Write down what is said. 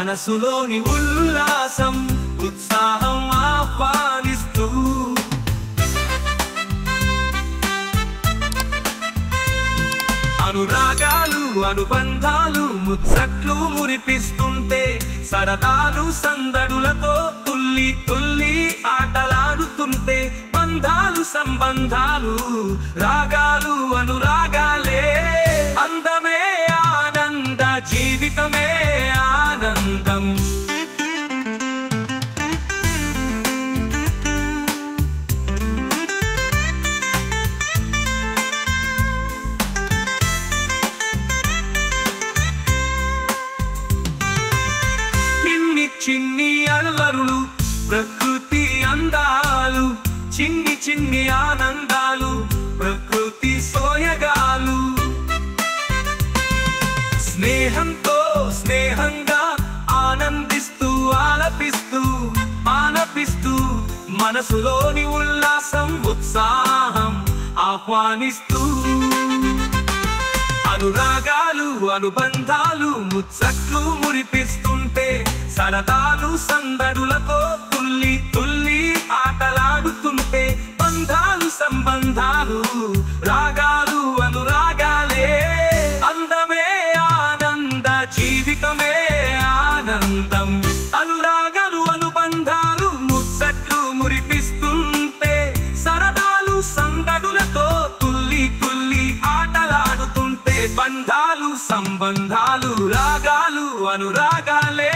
మనసులోని ఉల్లాసం ఉత్సాహం ఆహ్వానిస్తూ అనురాగాలు అనుబంధాలు ముచ్చట్లు మురిపిస్తుంటే సరదాలు సందడులతో తుల్లి తుల్లి ఆటలాడుతుంటే బంధాలు సంబంధాలు రాగాలు అనురాగాలే అందమే ఆనంద జీవితమే ఆనందం చిన్ని అల్లరులు ప్రకృతి అందాలు చిన్ని చిన్ని ఆనందాలు ప్రకృతి సోయగాలు స్నేహంతో స్నేహంగా ఆనందిస్తూ ఆలపిస్తూ మనసులోని ఉల్లాసం ఉత్సాహం ఆహ్వానిస్తూ అనురాగాలు అనుబంధాలు ముచ్చట్లు మురిపిస్తుంటే సరదాలు సందడులతో తుల్లి తుల్లి ఆటలాడుతుంటే బంధాలు సంబంధాలు రాగాలు అనురాగాలే అందమే ఆనంద జీవితమే ఆనందం అనురాగాలు అనుబంధాలు ముచ్చట్లు మురిపిస్తుంటే సరదాలు సందడులతో తుల్లి తుల్లి ఆటలాడుతుంటే బంధాలు సంబంధాలు రాగాలు అనురాగాలే